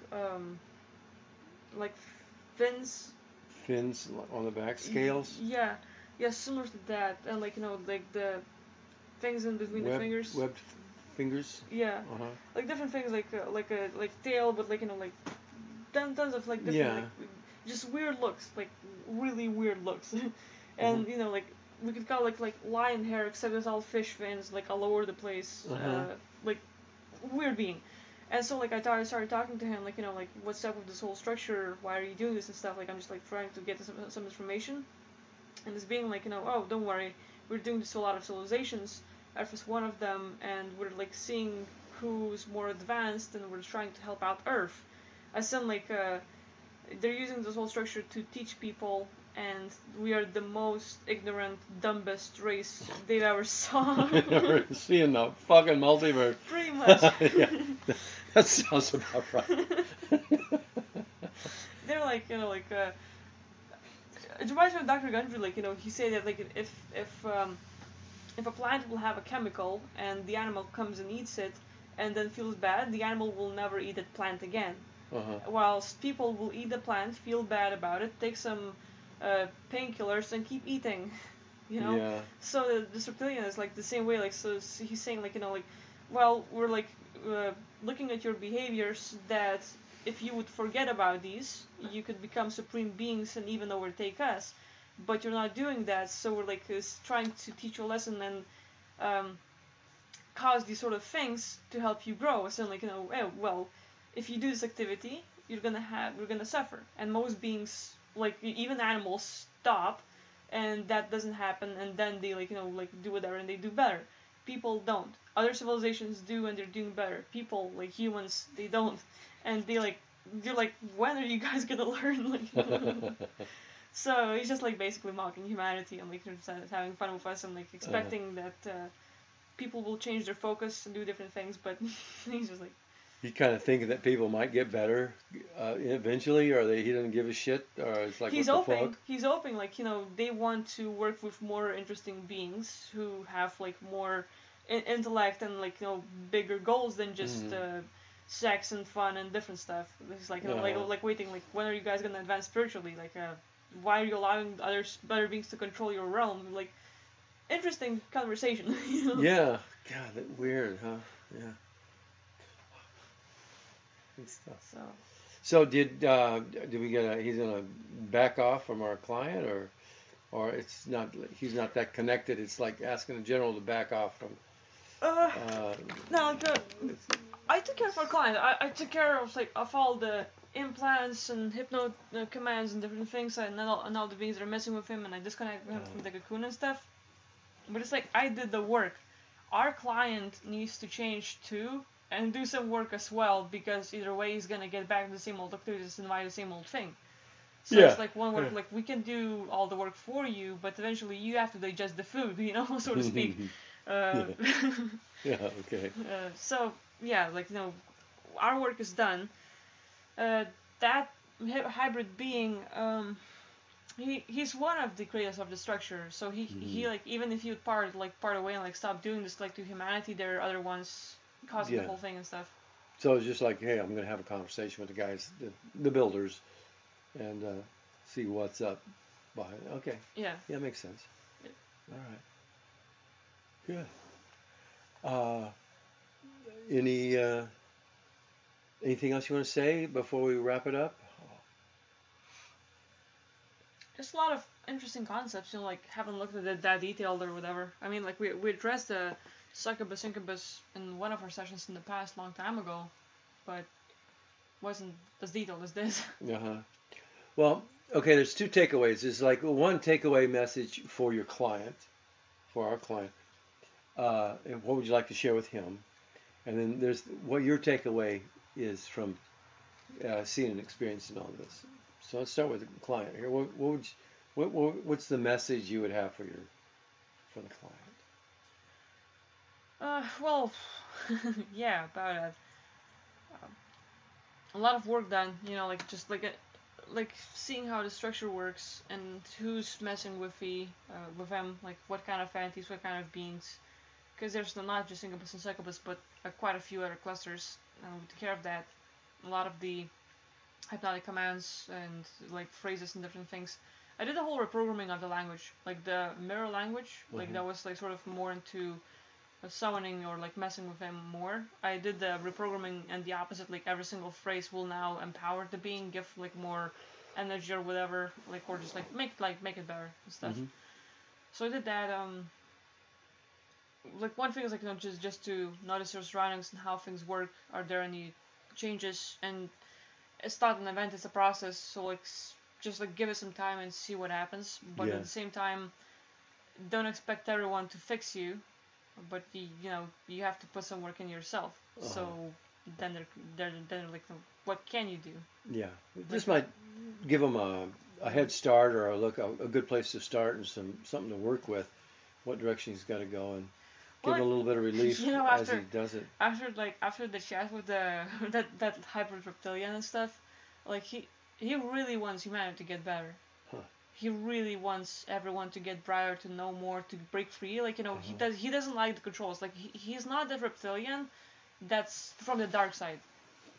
fins. Fins on the back, scales. Yeah, yeah, similar to that, and like like the things in between the fingers. Webbed fingers. Yeah, like different things, like a tail, but like like tons of like different like just weird looks, like really weird looks, and like we could call it like lion hair, except it's all fish fins, like all over the place, like weird being. And so like I started talking to him, like like what's up with this whole structure? Why are you doing this and stuff? Like I'm just like trying to get some information, and this being like oh, don't worry, we're doing this to a lot of civilizations. Earth is one of them, and we're like seeing who's more advanced, and we're trying to help out Earth. I said like they're using this whole structure to teach people, and we are the most ignorant, dumbest race they've ever saw. Never seen the fucking multiverse. Pretty much. Yeah, that sounds about right. They're like like it reminds me of Dr. Gundry, like he said that like if a plant will have a chemical and the animal comes and eats it and then feels bad, the animal will never eat that plant again. Whilst people will eat the plant, feel bad about it, take some painkillers, and keep eating. Yeah. So this reptilian is like the same way. Like so he's saying like like, well, we're like looking at your behaviors that if you would forget about these, you could become supreme beings and even overtake us. But you're not doing that, so we're like trying to teach you a lesson and cause these sort of things to help you grow. So like well, if you do this activity, we're gonna suffer. And most beings, like even animals, stop, and that doesn't happen, and then they like like do whatever and they do better. People don't. Other civilizations do, and they're doing better. People, like humans, they don't, and they're like, when are you guys gonna learn? Like. So he's just like basically mocking humanity and like just having fun with us and like expecting that people will change their focus and do different things, but he's just like. You kind of think that people might get better eventually, or he doesn't give a shit, or it's like He's what the hoping. fuck? He's hoping like they want to work with more interesting beings who have like more intellect and like bigger goals than just sex and fun and different stuff. He's like like waiting, like when are you guys gonna advance spiritually? Like why are you allowing other beings to control your realm? Like interesting conversation. Yeah. God, that weird, huh? Yeah. Good stuff. So did we get he's gonna back off from our client, or it's not, he's not that connected, it's like asking a general to back off from no, like I took care of our client. I took care of like of all the implants and hypno commands and different things, and all the beings that are messing with him, and I disconnected him from the cocoon and stuff. But it's like I did the work. Our client needs to change too and do some work as well, because either way he's gonna get back to the same old activities and buy the same old thing. So it's like one work, like we can do all the work for you, but eventually you have to digest the food, so to speak. Yeah, okay. So yeah, like our work is done. That hybrid being, he's one of the creators of the structure. So he like, even if you part away and like stop doing this like to humanity, there are other ones causing the whole thing and stuff. So it's just like, hey, I'm gonna have a conversation with the guys, the builders, and see what's up behind it. Okay. Yeah. Yeah, makes sense. Yeah. All right. Good. Anything else you want to say before we wrap it up? Just a lot of interesting concepts, like haven't looked at it that detailed or whatever. I mean, like we addressed the Succubus, Incubus in one of our sessions in the past, long time ago, but wasn't as detailed as this. Well, okay, there's two takeaways. There's like one takeaway message for your client, for our client. And what would you like to share with him? And then there's what your takeaway is from seeing and experiencing all this. So let's start with the client here. What's the message you would have for the client? Well, yeah, about it. A lot of work done, like just like like seeing how the structure works and who's messing with them, like what kind of entities, what kind of beings, because there's not just Incubus and Succubus, but quite a few other clusters. We take care of that. A lot of the hypnotic commands and like phrases and different things. I did the whole reprogramming of the language, like the mirror language, like that was like sort of more into summoning or like messing with them more. I did the reprogramming and the opposite, like every single phrase will now empower the being, give like more energy or whatever, like, or just make it better and stuff. So I did that. Like one thing is like, you know, just to notice your surroundings and how things work. Are there any changes? And it's not an event; it's a process. So like just like give it some time and see what happens. But at the same time, don't expect everyone to fix you. But you know, you have to put some work in yourself. So then they're like, what can you do? Yeah, this might give them a head start, or a good place to start, and something to work with. What direction he's got to go, and give him a little bit of relief, you know, as he does it. After the chat with the that hybrid reptilian and stuff, like he really wants humanity to get better. He really wants everyone to get brighter, to know more, to break free. Like, you know, he doesn't like the controls. Like he's not that reptilian that's from the dark side.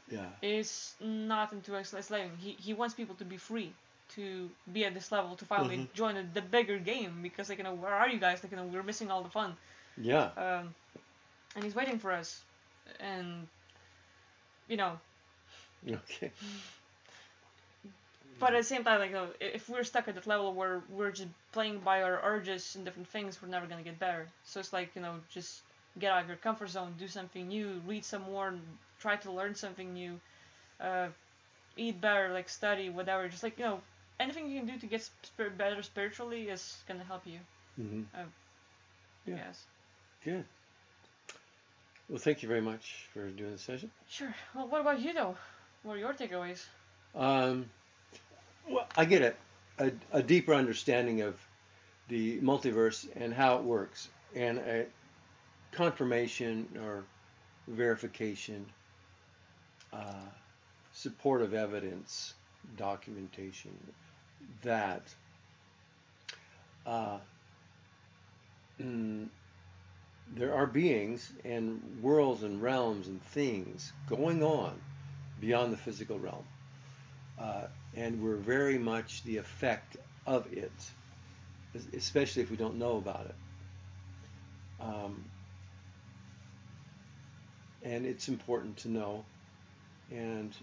Yeah. He's not into enslaving. He wants people to be free, to be at this level, to finally join the bigger game, because like, you know, where are you guys? Like, you know, we're missing all the fun. Yeah. And he's waiting for us. And you know. Okay. But at the same time, like, if we're stuck at that level where we're just playing by our urges and different things, we're never gonna get better. So it's like, you know, just get out of your comfort zone, do something new, read some more, try to learn something new, eat better, like study, whatever. Just like, you know, anything you can do to get better spiritually is gonna help you. Yeah. Yes. Good. Well, thank you very much for doing the session. Sure. Well, what about you though? What are your takeaways? Well, I get a deeper understanding of the multiverse and how it works, and a confirmation or verification, supportive evidence, documentation that there are beings and worlds and realms and things going on beyond the physical realm. And we're very much the effect of it, especially if we don't know about it. And it's important to know. And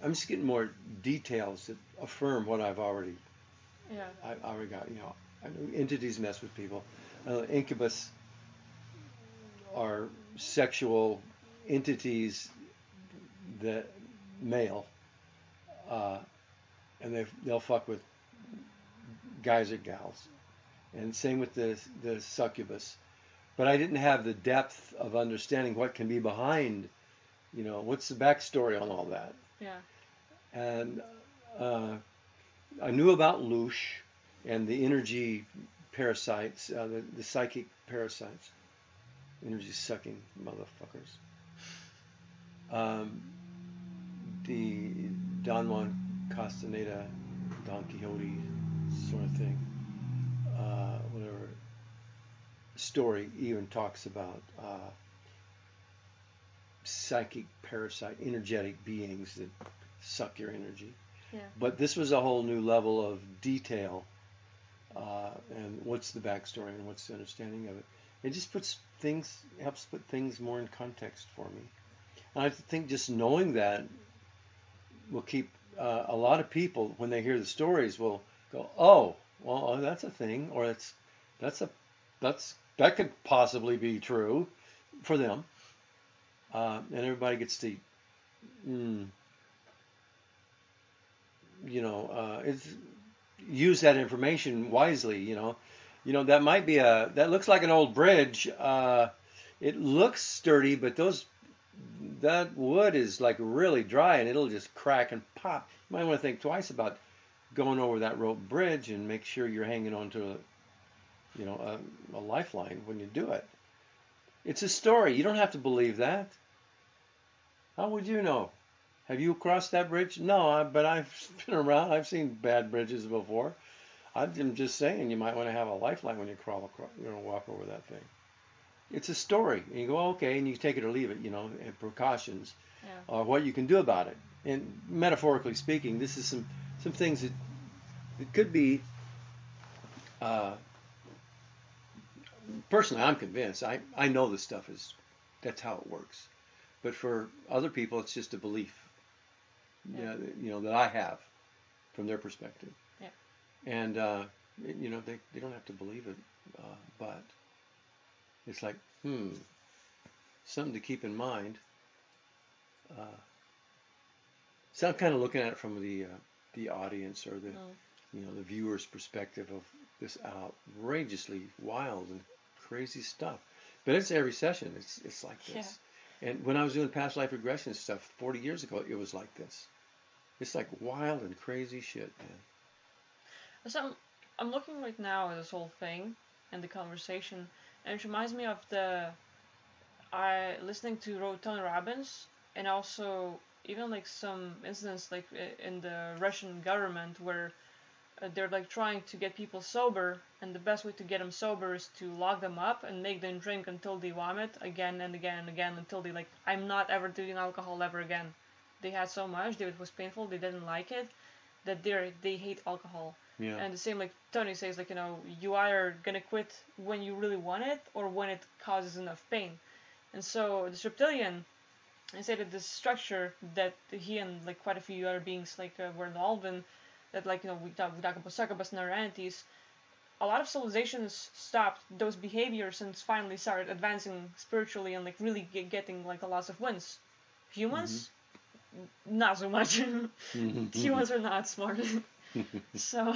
I'm just getting more details that affirm what I've already. Yeah. I already got. You know, I know entities mess with people. Incubus are sexual entities that male, and they'll fuck with guys or gals, and same with the succubus. But I didn't have the depth of understanding what can be behind, you know, what's the backstory on all that. Yeah. And I knew about Loosh and the energy parasites, the psychic parasites, energy sucking motherfuckers. The Don Juan Castaneda, Don Quixote sort of thing, whatever story even talks about psychic parasite, energetic beings that suck your energy. Yeah. But this was a whole new level of detail, and what's the backstory and what's the understanding of it. It just helps put things more in context for me. And I think just knowing that will keep a lot of people, when they hear the stories, will go, oh, well, that's a thing, or that could possibly be true for them. And everybody gets to, use that information wisely. You know that might be that looks like an old bridge. It looks sturdy, but that wood is like really dry, and it'll just crack and pop. You might want to think twice about going over that rope bridge and make sure you're hanging on to a lifeline when you do it. It's a story. You don't have to believe that. How would you know? Have you crossed that bridge? No, but I've been around. I've seen bad bridges before. I'm just saying, you might want to have a lifeline when you crawl across, walk over that thing. It's a story, and you go, okay, and you take it or leave it, and precautions, Yeah. what you can do about it. And metaphorically speaking, this is some things that it could be. Personally, I'm convinced. I know this stuff that's how it works. But for other people, it's just a belief, Yeah. that I have from their perspective. Yeah. And they don't have to believe it, but it's like something to keep in mind. So I'm kind of looking at it from the audience or the viewer's perspective of this outrageously wild and crazy stuff. But it's every session. It's like this. Yeah. And when I was doing past life regression stuff 40 years ago, it was like this. It's like wild and crazy shit, man. So I'm looking right now at this whole thing and the conversation, and it reminds me of listening to Tony Robbins, and also even like some incidents like in the Russian government where they're like trying to get people sober, and the best way to get them sober is to lock them up and make them drink until they vomit again and again and again until they like, I'm not ever doing alcohol ever again. They had so much, it was painful, they didn't like it, that they hate alcohol. Yeah. And the same like Tony says, like, you either gonna quit when you really want it or when it causes enough pain. And so this reptilian, I say that this structure that he and like quite a few other beings like were involved in, that like we talk about succubus and other entities, a lot of civilizations stopped those behaviors and finally started advancing spiritually and like really getting like a lot of wins. Humans, not so much. Humans are not smart. So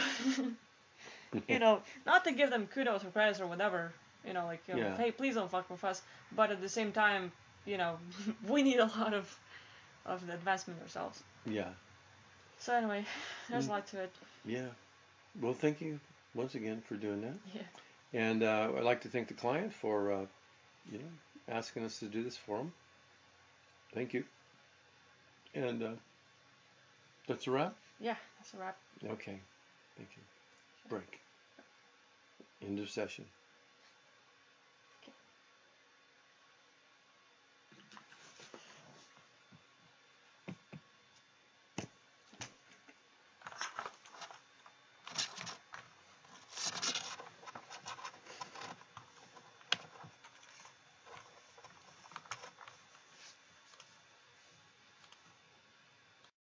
not to give them kudos or praise or whatever, Yeah. hey, please don't fuck with us, but at the same time, we need a lot of the advancement ourselves. Yeah. So anyway, there's a lot to it. Yeah. Well, thank you once again for doing that. Yeah. And I'd like to thank the client for, asking us to do this for him. Thank you. And that's a wrap? Yeah, that's a wrap. Okay. Thank you. Break. End of session.